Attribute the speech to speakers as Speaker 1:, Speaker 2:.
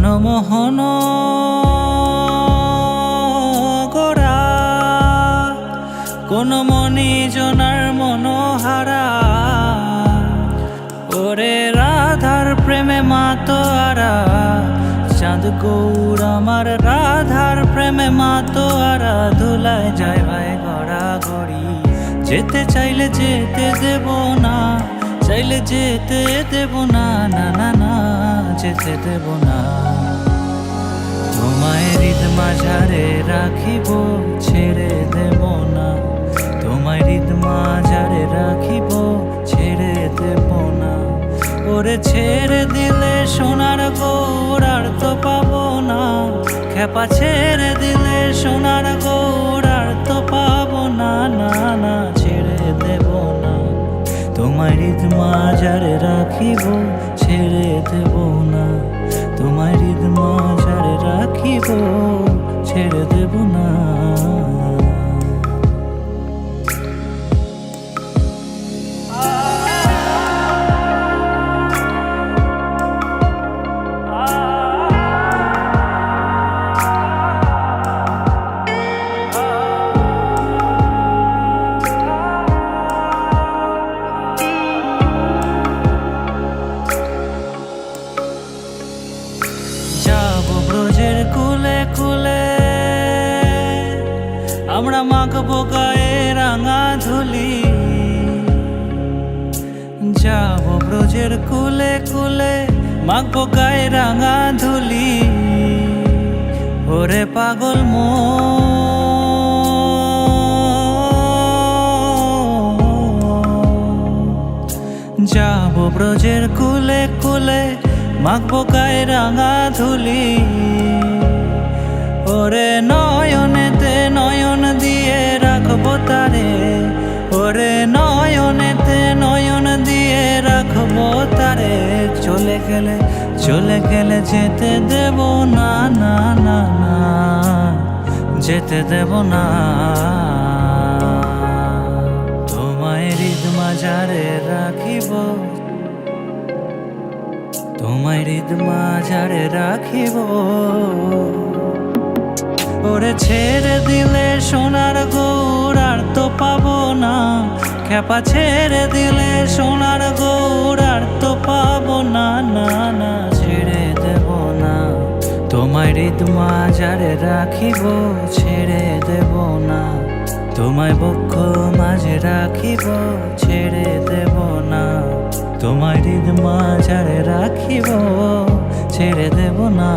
Speaker 1: মনমোহন গোরা কোন মনি জনার মনোহারা ওরে রাধার প্রেমে মাতোয়ারা চাঁদ গৌর আমার রাধার প্রেমে মাতোয়ারা ধুলায় যায় ভাই গড়া গড়ি যেতে চাইলে যেতে দেব না চাইলে যেতে দেব না না না না যেতে দেব না তোমায় হৃদ মাঝারে রাখিব ছেড়ে দেব না তোমায় হৃদ মাঝারে রাখিব ছেড়ে দেব না ওরে ছেড়ে দিলে সোনার গৌর আর তো পাবো না খেপা ছেড়ে দিলে সোনার গৌর আর তো পাবো না না না ছেড়ে দেব না তোমায় হৃদ মাঝারে রাখিব ছেড়ে দেব না তোমায় হৃদ মাঝারে রাখিব ছেড়ে দেব না ব্রজের কুলে কুলে আমরা মাখবো গায়ে রাঙা ধুলি যাব ব্রজের কুলে কুলে মাখবো গায়ে রাঙা ধুলি ওরে পাগল যাব ব্রজের কুলে কুলে মাখবো গায়ে রাঙা ধুলি ওরে নয়নেতে নয়ন দিয়ে রাখবো তারে ওরে নয়নেতে নয়ন দিয়ে রাখবো তারে চলে গেলে যেতে দেব না না না না যেতে দেব না তোমায় হৃদ মাঝারে রাখিব তোমায় হৃদ মাঝারে রাখিব ওরে ছেড়ে দিলে সোনার গৌর আর তো পাবো না খেপা ছেড়ে দিলে সোনার গৌর আর তো পাবো না না না ছেড়ে দেব না তোমায় হৃদ মাঝারে রাখিব ছেড়ে দেব না তোমায় বক্ষ মাঝে রাখিব ছেড়ে দেব না তোমায় হৃদ মাঝারে রাখিব ছেড়ে দেব না।